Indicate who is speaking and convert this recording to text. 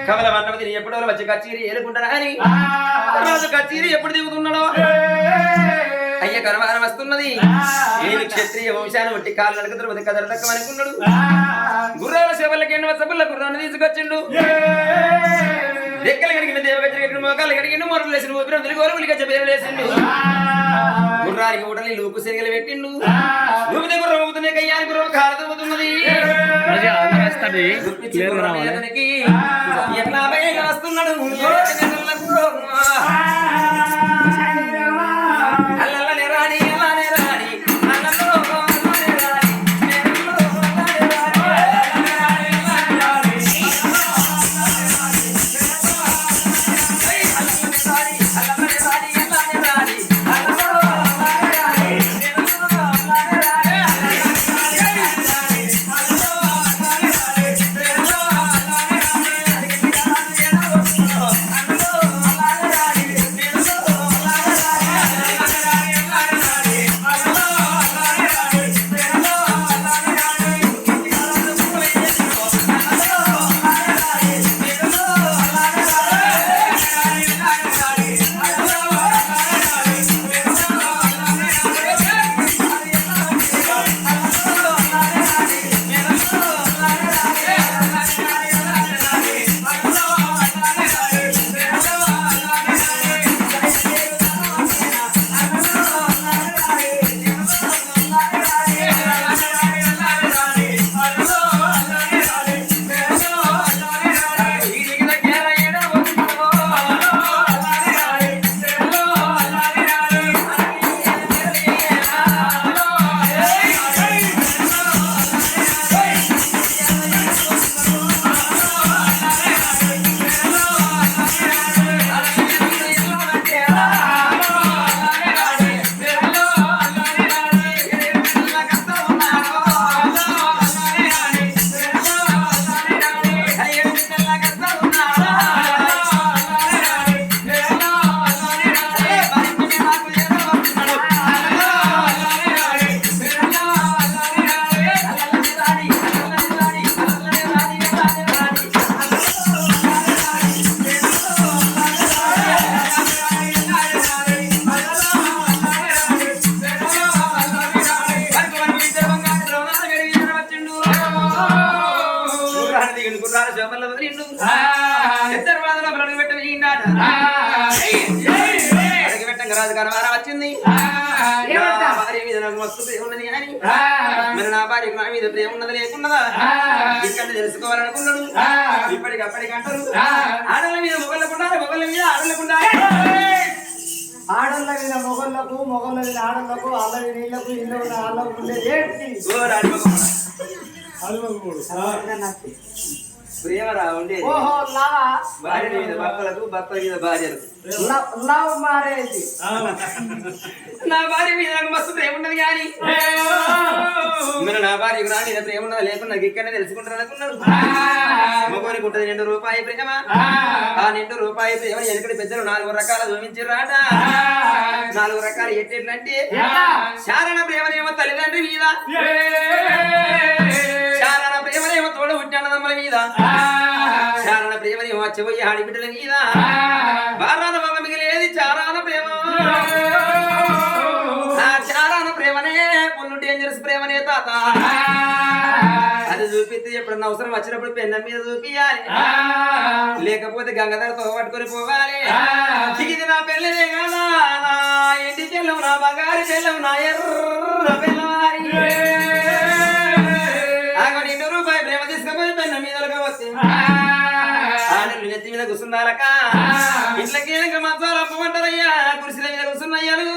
Speaker 1: కమల మన్నవతిని ఎప్పుడో వచ్చి కచేరి ఏలుకుంటారా అని రోజు కచేరి ఎప్పుడు దిగుతున్నాడో అయ్య కర్మారం వస్తున్నది నేను క్షత్రియ వంశాన్ని ఒట్టి కాళ్ళు నడుకుతున్న కథలు తక్కువ అనుకున్నాడు గుర్రాల సేవలకి ఎండ సభల గుర్రాన్ని తీసుకొచ్చిండు రెక్కలు కడిగిన దేవగచ్చిన మోకాలు కడిగిన మొరలు లేసిన ఊపిరి గోరులిగా చెప్పేరు లేసిండు గుర్రానికి ఊటలి లూపు సెరిగలు పెట్టిండు ఊపితే గుర్రం ఊపుతున్నాయి కయ్యానికి గుర్రం కాలు తూగుతున్నది ఎట్లా భయంగా వస్తున్నాడు అల్లనే రాణి అలానే రాణి వచ్చింది భార్య మీద నాకు మస్తు ప్రేమ ఉన్నది కానీ మరి నా భార్యకు నా మీద ప్రేమ ఉన్నది లేకున్నదా ఇక్కడ తెలుసుకోవాలనుకున్నాడు ఇప్పటికప్పటికంటారు ఆడల మీద మొగళ్ళకుండాలి మొగళ్ళ మీద ఆడలకుండాలి
Speaker 2: ఆడళ్ళ మీద మొగళ్ళకు మొగళ్ళ మీద ఆడళ్ళకు అల్లవి నీళ్లకు ఇల్లు ఉన్న ఆళ్ళకు ఉండేది ఏంటి
Speaker 1: ప్రేమ రా ఉండేది భార్య మీద భర్తలకు భర్తల మీద భార్యలకు
Speaker 2: లవ్ మ్యారేజ్
Speaker 1: నా భార్య మీద నాకు మస్తు ప్రేమ ఉన్నది కానీ మరి నా భార్యకు నా మీద ప్రేమ ఉన్నది లేకుండా ఇక్కడనే తెలుసుకుంటారు అనుకున్నాడు మగోనికి ఉంటుంది 2 రూపాయి ప్రేమ ఆ 2 రూపాయి ప్రేమ వెనకటి పెద్దలు 4 రకాల చూపించారట 4 రకాలు ఎట్టేట్లంటే శారణ ప్రేమనేమో తల్లిదండ్రి మీద శారణ ప్రేమనేమో తోడ పుట్టినదమ్మల మీద చారణ ప్రేమనేమో వచ్చబోయి ఆడిబిడ్డల మీద బారాన మగ మిగిలేది చారాన ప్రేమ ఆ చారాన ప్రేమనే ఫుల్ డేంజరస్ ప్రేమనే తాత అది చూపిస్తే ఎప్పుడన్నా అవసరం వచ్చినప్పుడు పెన్న మీద చూపియాలి లేకపోతే గంగధరతో పట్టుకొని పోవాలి ఇది నా పెళ్ళనే కదా నా ఇంటి చెల్లెం నా బంగారు చెల్లెం నా ఎర్ర పిల్లవారి 2 రూపాయలు ప్రేమ తీసుకపోయి పెన్న మీద వచ్చి నెత్తి మీద కూర్చున్నారక ఇంట్లోకి మంచాలు అప్పమంటారయ్యా కుర్చీల మీద కూర్చున్నయ్యాలు